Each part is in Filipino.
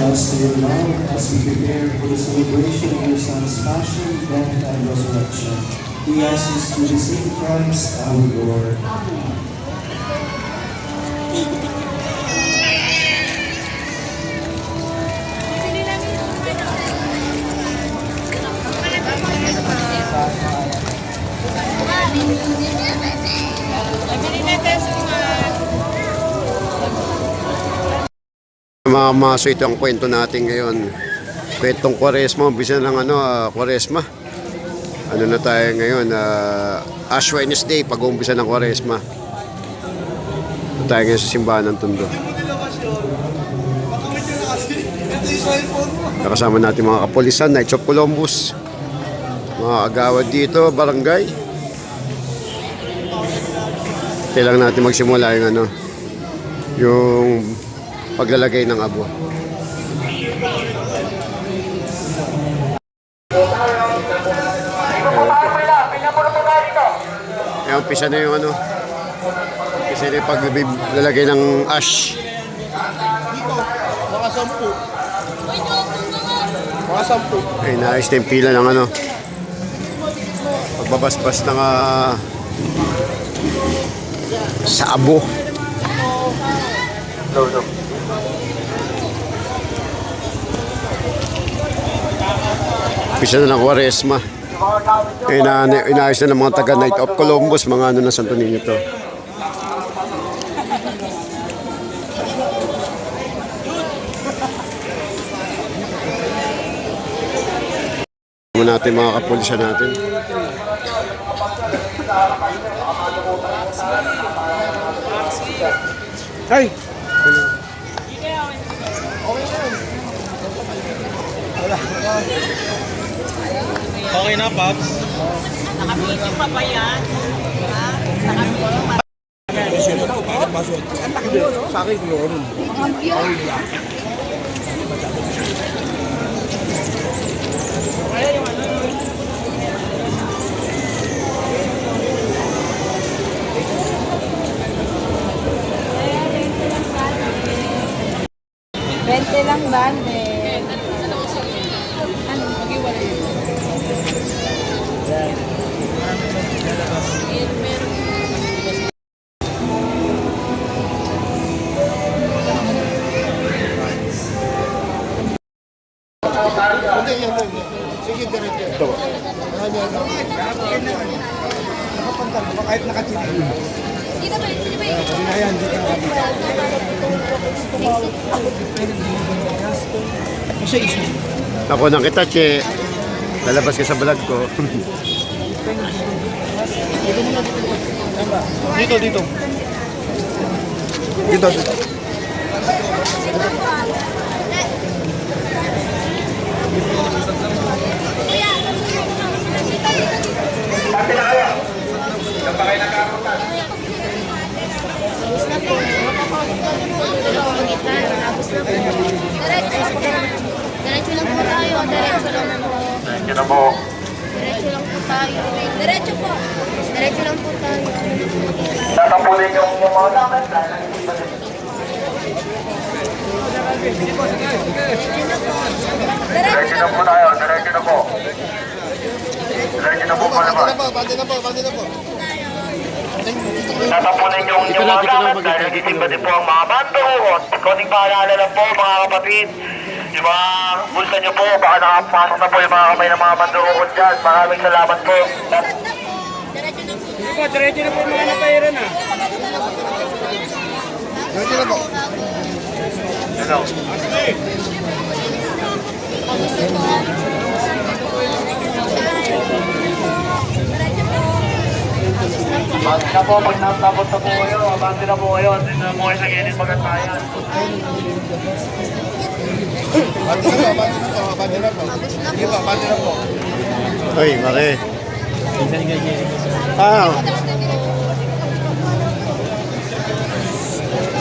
us to your love as we prepare for the celebration of your Son's passion, death, and resurrection. We ask this through the same Christ our Lord. Mga maso, ito ang kwento natin ngayon. Kwentong Kwaresma, umpisa ng Kwaresma. Ano na tayo ngayon? Ash Wednesday, pag-uumpisa ng Kwaresma. Ito tayo ngayon sa simbahan ng Tondo. Nakasama natin mga kapulisan, Knights of Columbus, mga agawad dito, barangay. Kailangan natin magsimula yung paglalagay ng abo. Ayan, umpisa na yung umpisa na yung paglalagay ng ash. Dito, mga 10. Mga 10. Ay, naayos na yung pila ng pagbabasbas ng sa abo. Umpisa na ng Kwaresma. Inaayos na ng mga taga Knight of Columbus, mga na Santo Niño to. Muna natin mga kapulisan natin. Hey! Okay na, Pops. Naka-video pa ba yan? Ha? Naka-video pa. Sa akin, yun. Bente lang bande. Ano? Mag-iwala yun. Sige, diretso. Ito ba? Nakapantal mo, kahit nakachili. Dito ba? Dito ba? Ayan, dito na. Isa-isa. Ako nang kita, Che. Lalabas ka sa vlog ko. Dito, dito. Dito, dito. Diretso lang po tayo. Diretso lang po. Diretso na po. Diretso lang po tayo. Diretso po. Diretso lang po tayo. Tatapunin yung mga gamit. Diretso na po tayo. Diretso na po. Diretso na po palabas. Bante na po. Tatapunin yung mga gamit dahil nagsisimba din po ang mga bantuhot. Konting paalala lang po mga kapatid. Yung mga bulsa nyo po, baka nakapasok na po yung mga kamay ng mga bantuhot dyan. Maraming salamat po. Diretso na po yung mga napairan na. Diretso na po. Hello. Bante na po, pag natapos na po kayo, bante na po kayo. Hindi na po kayo sa gilid magantayan. Bante na po. Sige pa, bante na po. Uy, Mare. Ah,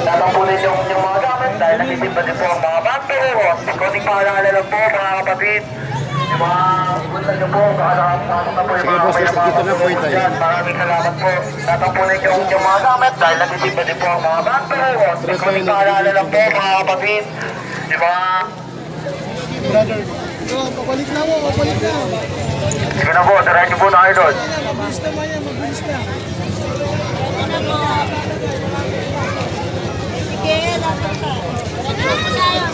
Tatapunin yung mga gamit dahil nagsisimba din po ang mga bantuhot. Konting paalala lang po mga kapatid. Yung mga bulsa nyo po, baka nakapasok na po yung mga kamay ng mga bantuhot dyan. Maraming salamat po. Tatapunin yung mga gamit dahil nagsisimba din po ang mga bantuhot. Konting paalala lang po mga kapatid. Yung mga Brother. Pabalik na mo, pabalik na. Sige na po, diretso po na kayo doon. Mabilis naman yan, mabilis na. Sige, dapat ka. Diretso na po tayo.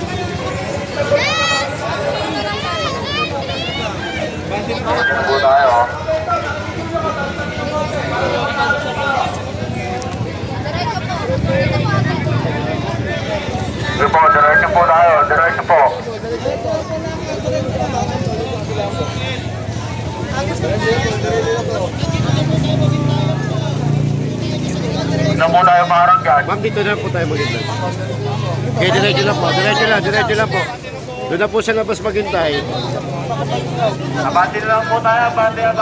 Diretso na po tayo. Sige po, diretso po tayo, diretso po. Na po tayo maranggan. Ma'am, dito na po tayo maghintay. Okay, diretso lang po. Diretso lang po. Doon na po sa labas maghintay. Abante na lang po tayo, abante. Diretso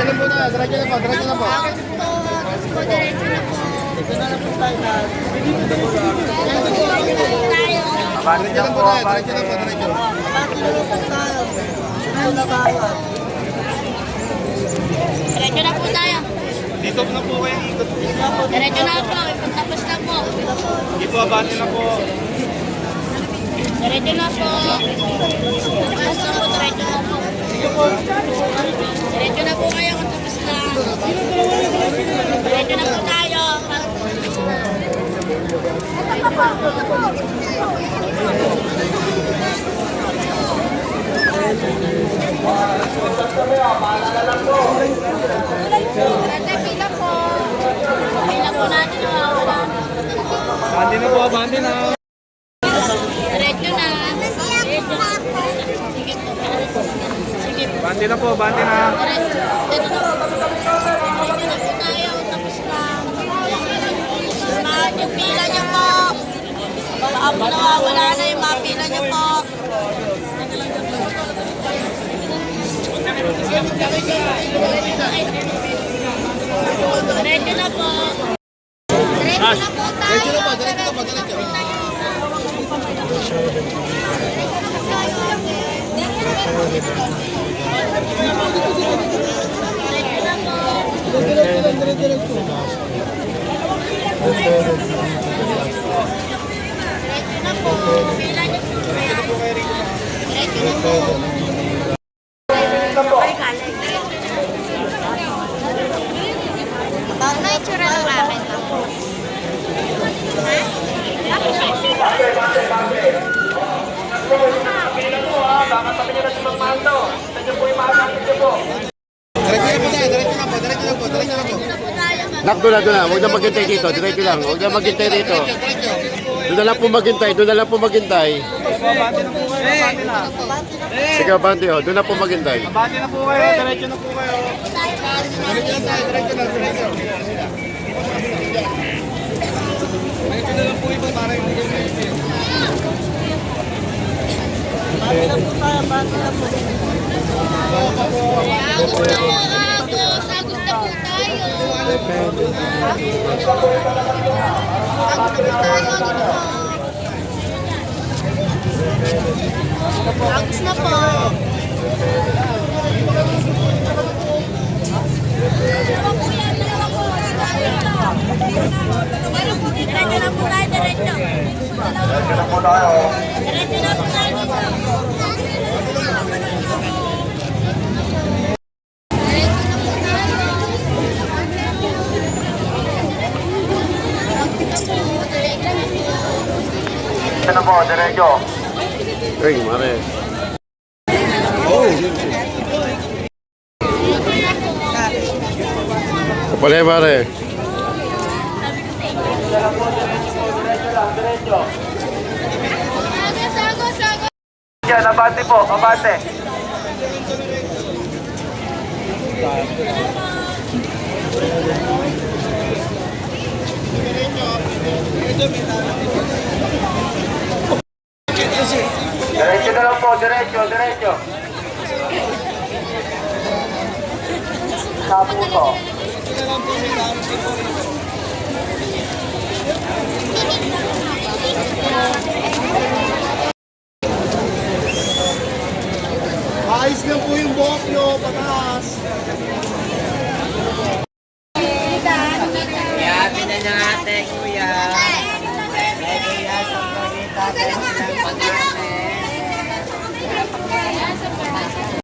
na po tayo. Diretso na po. Diretso na po. Diretso na po. Abante na po, abante. Diretso na po tayo. Dito na po kayo ikot. Diretso na po. Tapos na po. Dito abante na po. Diretso na po. Tapos na po. Diretso na po. Diretso na po kayo kung tapos na. Diretso na po tayo. Pila po. Pila po natin. Abante na po, abante na. Diretso na. Sige po. Sige po. Abante na po, abante na. Diretso na po tayo. Tapos na. Samahan yung pila niyo po. Wala na yung mga pila niyo po. Diretso na po. Diretso na po tayo. Diretso na po. Pila niyo po. Diretso na po. Bakit na itsura ng akin? Diretso na po, diretso na po. Nak, doon na. Huwag na maghintay dito. Diretso lang. Huwag na maghintay dito. Doon na lang po maghintay. Abante na po kayo, abante na. Sige, abante ho. Doon na po maghintay. Abante na po kayo, diretso na po kayo. Diretso na tayo, diretso na, diretso. Diretso na lang po iba para hindi kayo naisip. Agos na po tayo. Agos na po. Diretso na po tayo, diretso. Diretso na po tayo. Diretso na po tayo dito. Diretso na po, diretso. Ay, mare. Kapalay, mare. Agos. Yan, abante po, abante. Diretso na lang po, diretso. Sa puto. Ayos lang po yung buhok nyo, pataas. ng ate, kuya. Kuya, sa pagkita.